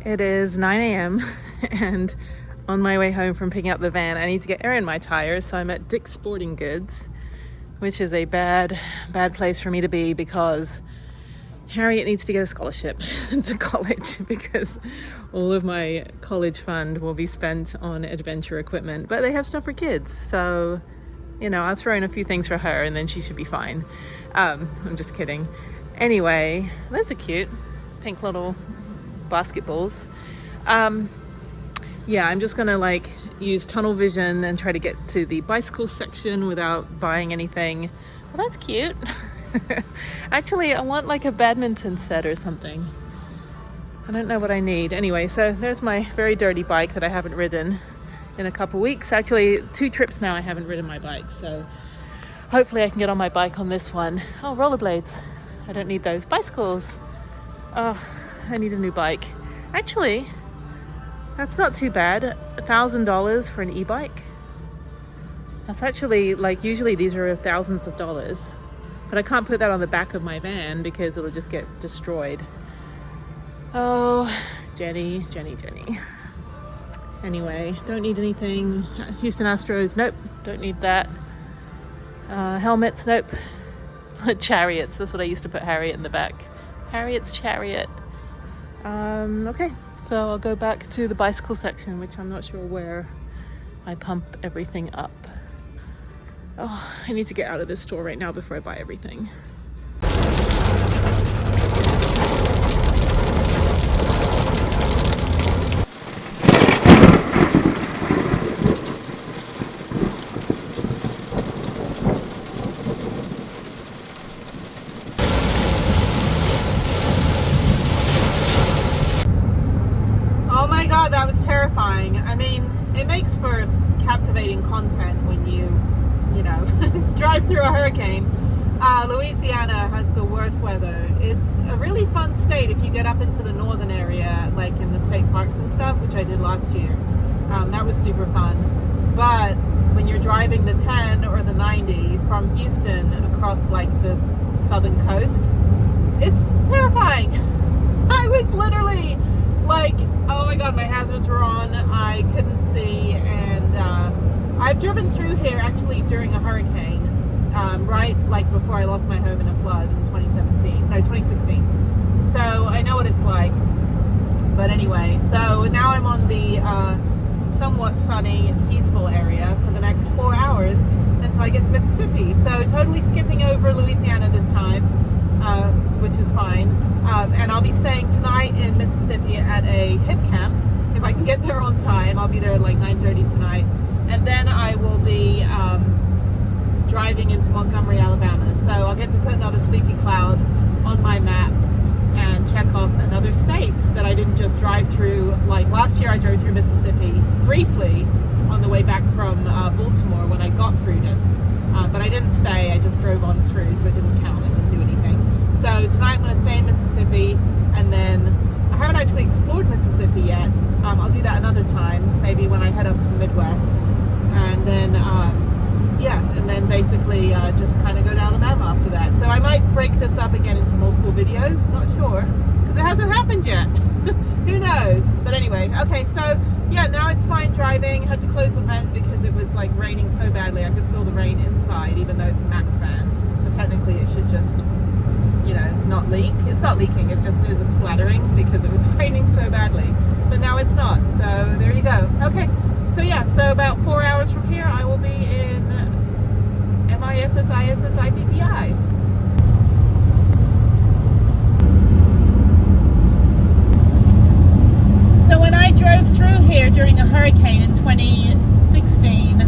It is 9 a.m. and on my way home from picking up the van, I need to get air in my tires. So I'm at Dick's Sporting Goods, which is a bad place for me to be because Harriette needs to get a scholarship to college because all of my college fund will be spent on adventure equipment, but they have stuff for kids. So, you know, I'll throw in a few things for her and then she should be fine. I'm just kidding. Anyway, those are cute. Pink little basketballs. Yeah, I'm just gonna use tunnel vision and try to get to the bicycle section without buying anything. Well, that's cute. Actually, I want a badminton set or something. I don't know what I need. Anyway, so there's my very dirty bike that I haven't ridden in a couple weeks. Actually, 2 trips now I haven't ridden my bike, so hopefully I can get on my bike on this one. Oh, rollerblades. I don't need those. Bicycles. Oh, I need a new bike. Actually, that's not too bad. $1,000 for an e-bike. That's actually, usually these are thousands of dollars. But I can't put that on the back of my van because it'll just get destroyed. Oh, Jenny. Anyway, don't need anything. Houston Astros, nope, don't need that. Helmets, nope. Chariots, that's what I used to put Harriette in the back. Harriette's chariot. Okay, so I'll go back to the bicycle section, which I'm not sure where I pump everything up. Oh, I need to get out of this store right now before I buy everything. That was terrifying. I mean, it makes for captivating content when you drive through a hurricane. Louisiana has the worst weather. It's a really fun state if you get up into the northern area, like in the state parks and stuff, which I did last year. That was super fun. But when you're driving the 10 or the 90 from Houston across the southern coast, it's terrifying. I was literally oh my god, my hazards were on, I couldn't see, and I've driven through here actually during a hurricane, right before I lost my home in a flood in 2016. So I know what it's like. But anyway, so now I'm on the somewhat sunny, peaceful area for the next 4 hours until I get to Mississippi. So totally skipping over Louisiana this time, which is fine. And I'll be staying tonight in Mississippi at a hip camp. If I can get there on time, I'll be there at 9:30 tonight. And then I will be driving into Montgomery, Alabama. So I'll get to put another sleepy cloud on my map and check off another state that I didn't just drive through. Last year I drove through Mississippi briefly on the way back from Baltimore when I got Prudence. But I didn't stay, I just drove on through, so it didn't count, I didn't do anything. So tonight I'm going to stay in Mississippi, and then I haven't actually explored Mississippi yet. I'll do that another time, maybe when I head up to the Midwest. And then, and then basically just kind of go to Alabama after that. So I might break this up again into multiple videos, not sure, because it hasn't happened yet. Who knows? But anyway, okay, so yeah, now it's fine driving. Had to close the vent because it was raining so badly. I could feel the rain inside, even though it's a max fan. So technically it should just, not leak. It's not leaking, it was splattering because it was raining so badly. But now it's not, so there you go. Okay, so yeah, so about 4 hours from here I will be in MISSISSIPPI. So when I drove through here during a hurricane in 2016,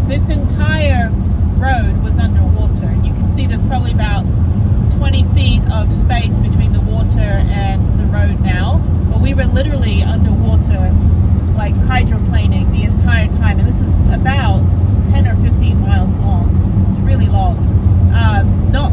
this entire road was underwater, and you can see there's probably about 20 feet of space between the water and the road now, but we were literally underwater, hydroplaning the entire time, and this is about 10 or 15 miles long. It's really long. Not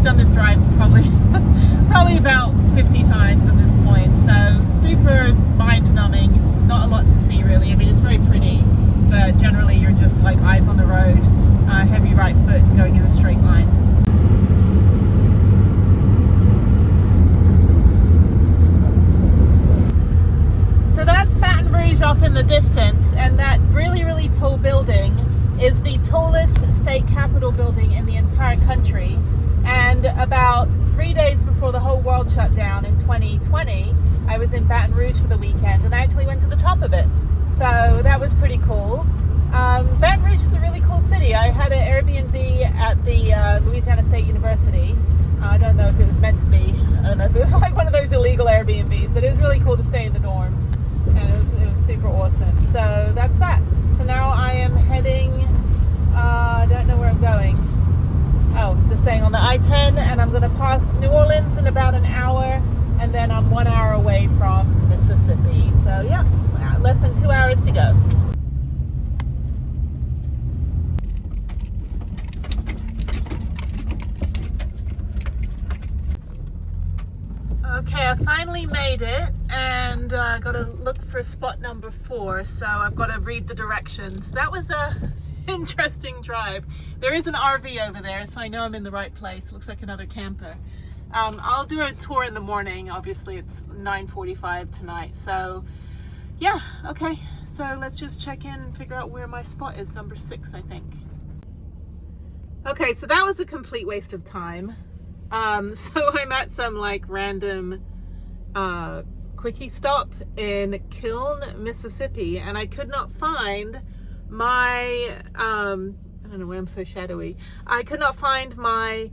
done this drive probably about 50 times at this point, so super mind-numbing. Not a lot to see really. I mean, it's very pretty, but generally you're just like eyes on the road, heavy right foot going in a straight line. So that's Baton Rouge off in the distance, and that really, really tall building is the tallest state capitol building in the entire country. And about 3 days before the whole world shut down in 2020, I was in Baton Rouge for the weekend and I actually went to the top of it. So that was pretty cool. Baton Rouge is a really cool city. I had an Airbnb at the Louisiana State University. I don't know if it was meant to be. I don't know if it was like one of those illegal Airbnbs, but it was really cool to stay in the dorms. And it was super awesome. So that's that. So now I am heading, I don't know where I'm going. Oh, just staying on the I-10, and I'm going to pass New Orleans in about an hour, and then I'm 1 hour away from Mississippi. So yeah, less than 2 hours to go. Okay, I finally made it, and I got to look for spot number 4, so I've got to read the directions. That was a interesting drive. There is an RV over there, so I know I'm in the right place. Looks like another camper. I'll do a tour in the morning. Obviously it's 9:45 tonight, so yeah, okay, so let's just check in and figure out where my spot is. Number 6, I think. Okay, so that was a complete waste of time. So I'm at some like random quickie stop in Kiln, Mississippi, and I could not find my I don't know why I'm so shadowy. I could not find my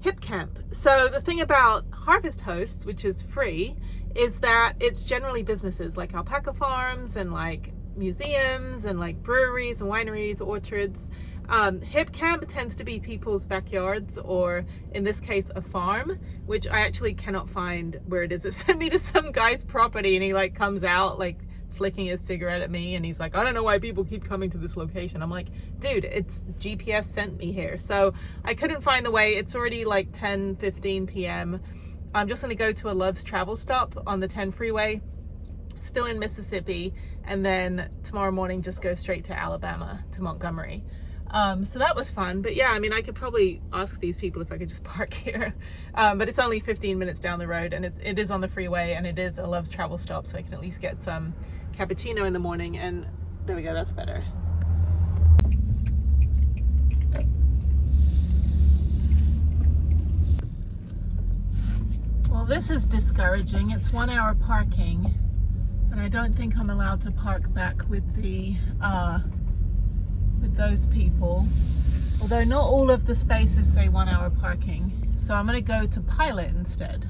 hip camp. So the thing about Harvest Hosts, which is free, is that it's generally businesses like alpaca farms and like museums and like breweries and wineries, orchards. Hip camp tends to be people's backyards, or in this case a farm, which I actually cannot find where it is. It sent me to some guy's property, and he like comes out like flicking his cigarette at me, and he's like, I don't know why people keep coming to this location. I'm like, dude, it's GPS sent me here. So I couldn't find the way. It's already like 10:15 p.m. I'm just gonna go to a Love's Travel stop on the 10 freeway, still in Mississippi, and then tomorrow morning just go straight to Alabama, to Montgomery. So that was fun. But yeah, I mean, I could probably ask these people if I could just park here, but it's only 15 minutes down the road, and it is on the freeway, and it is a Love's Travel stop, so I can at least get some cappuccino in the morning. And there we go, that's better. Well, this is discouraging. It's 1 hour parking, and I don't think I'm allowed to park back with the with those people, although not all of the spaces say 1 hour parking. So I'm going to go to Pilot instead.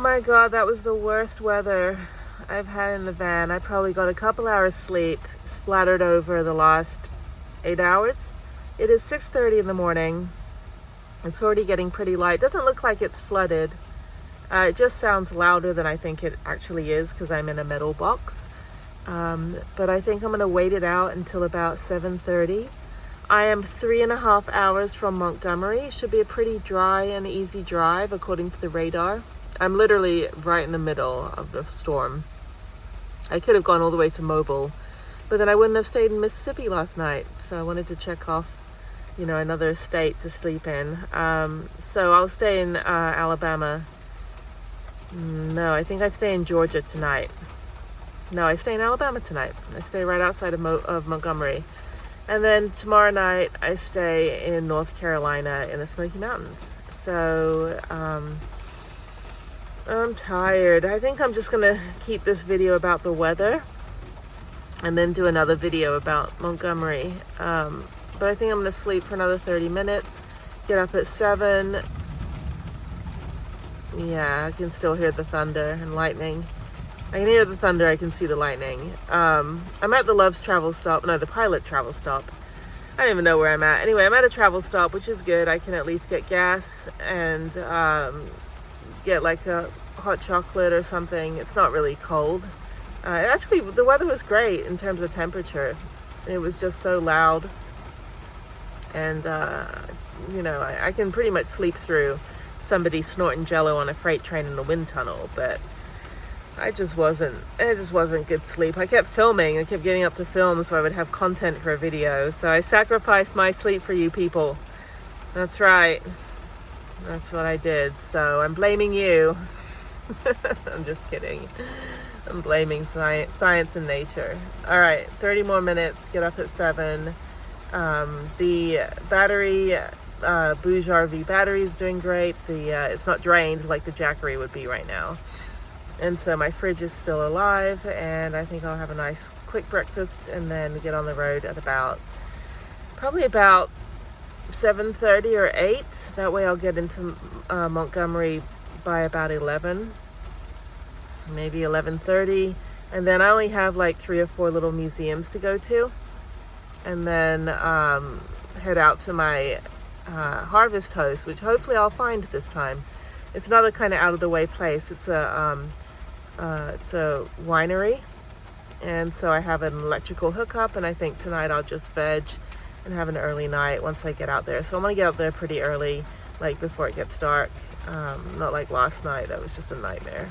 Oh my God, that was the worst weather I've had in the van. I probably got a couple hours sleep splattered over the last 8 hours. It is 6:30 in the morning. It's already getting pretty light. Doesn't look like it's flooded. It just sounds louder than I think it actually is because I'm in a metal box. But I think I'm going to wait it out until about 7:30. I am 3.5 hours from Montgomery. It should be a pretty dry and easy drive according to the radar. I'm literally right in the middle of the storm. I could have gone all the way to Mobile, but then I wouldn't have stayed in Mississippi last night. So I wanted to check off, another state to sleep in. So I'll stay in Alabama. No, I think I stay in Georgia tonight. No, I stay in Alabama tonight. I stay right outside of Montgomery. And then tomorrow night I stay in North Carolina in the Smoky Mountains. So I'm tired. I think I'm just gonna keep this video about the weather and then do another video about Montgomery. But I think I'm gonna sleep for another 30 minutes, get up at 7. Yeah, I can still hear the thunder and lightning. I can hear the thunder, I can see the lightning. I'm at the Love's travel stop, no, the Pilot travel stop. I don't even know where I'm at. Anyway, I'm at a travel stop, which is good. I can at least get gas and get like a hot chocolate or something. It's not really cold. Actually, the weather was great in terms of temperature. It was just so loud. And, I can pretty much sleep through somebody snorting jello on a freight train in a wind tunnel, but it just wasn't good sleep. I kept filming. I kept getting up to film so I would have content for a video. So I sacrificed my sleep for you people. That's right. That's what I did. So I'm blaming you. I'm just kidding. I'm blaming science and nature. All right, 30 more minutes. Get up at 7. The battery, Bouge RV battery is doing great. It's not drained like the Jackery would be right now. And so my fridge is still alive, and I think I'll have a nice quick breakfast and then get on the road at probably about 7:30 or 8. That way I'll get into Montgomery by about 11, maybe 11:30. And then I only have like 3 or 4 little museums to go to. And then head out to my harvest host, which hopefully I'll find this time. It's another kind of out of the way place. It's a winery, and so I have an electrical hookup, and I think tonight I'll just veg and have an early night once I get out there. So I'm gonna get out there pretty early, like before it gets dark. Not like last night, that was just a nightmare.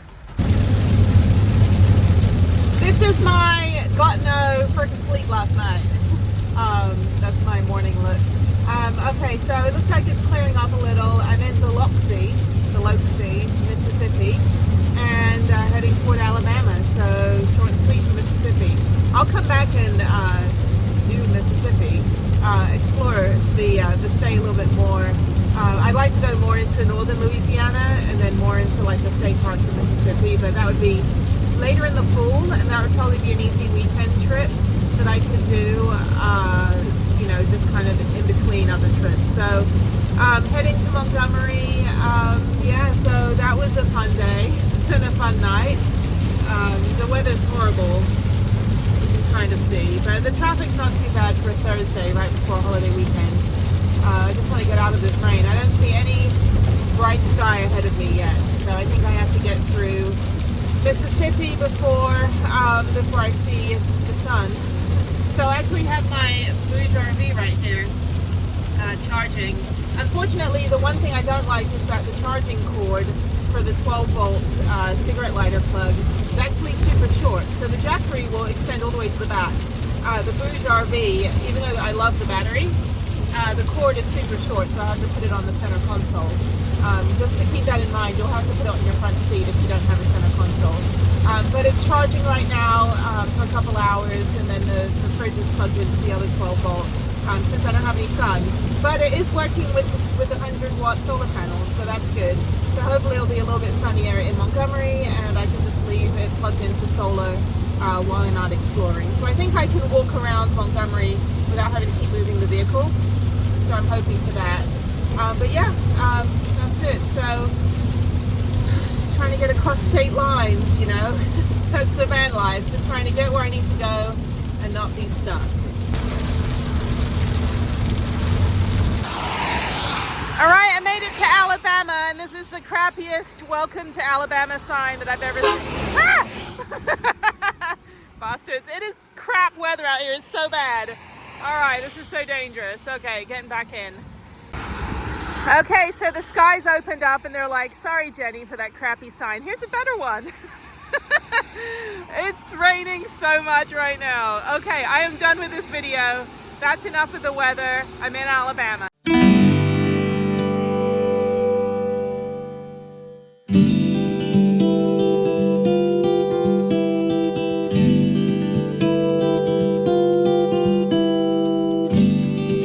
This is my got no freaking sleep last night. That's my morning look. Okay, so it looks like it's clearing up a little. I'm in Biloxi, Mississippi, and heading toward Alabama. So short and sweet for Mississippi. I'll come back and do Mississippi, explore the state a little bit more. I'd like to go more into northern Louisiana and then more into like the state parts of Mississippi, but that would be later in the fall, and that would probably be an easy weekend trip that I could do, just kind of in between other trips. So heading to Montgomery, so that was a fun day and a fun night. The weather's horrible, you can kind of see, but the traffic's not too bad for a Thursday right before a holiday weekend. I just want to get out of this rain. I don't see any bright sky ahead of me yet, so I think I have to get through Mississippi before I see the sun. So I actually have my Bouge RV right here charging. Unfortunately, the one thing I don't like is that the charging cord for the 12-volt cigarette lighter plug is actually super short. So the Jackery will extend all the way to the back. The Bouge RV, even though I love the battery, the cord is super short, so I have to put it on the center console. Just to keep that in mind, you'll have to put it on your front seat if you don't have a center console. But it's charging right now for a couple hours, and then the fridge is plugged into the other 12-volt since I don't have any sun. But it is working with 100-watt solar panels, so that's good. So hopefully it'll be a little bit sunnier in Montgomery, and I can just leave it plugged into solar while I'm out exploring. So I think I can walk around Montgomery without having to keep moving the vehicle. So I'm hoping for that. But yeah, that's it. So just trying to get across state lines, you know. That's the van life, just trying to get where I need to go and not be stuck. All right, I made it to Alabama, and this is the crappiest welcome to Alabama sign that I've ever seen. Ah! Bastards, it is crap weather out here, it's so bad. All right, this is so dangerous. Okay, getting back in. Okay, so the skies opened up and they're like, sorry, Jenny, for that crappy sign. Here's a better one. It's raining so much right now. Okay, I am done with this video. That's enough of the weather. I'm in Alabama.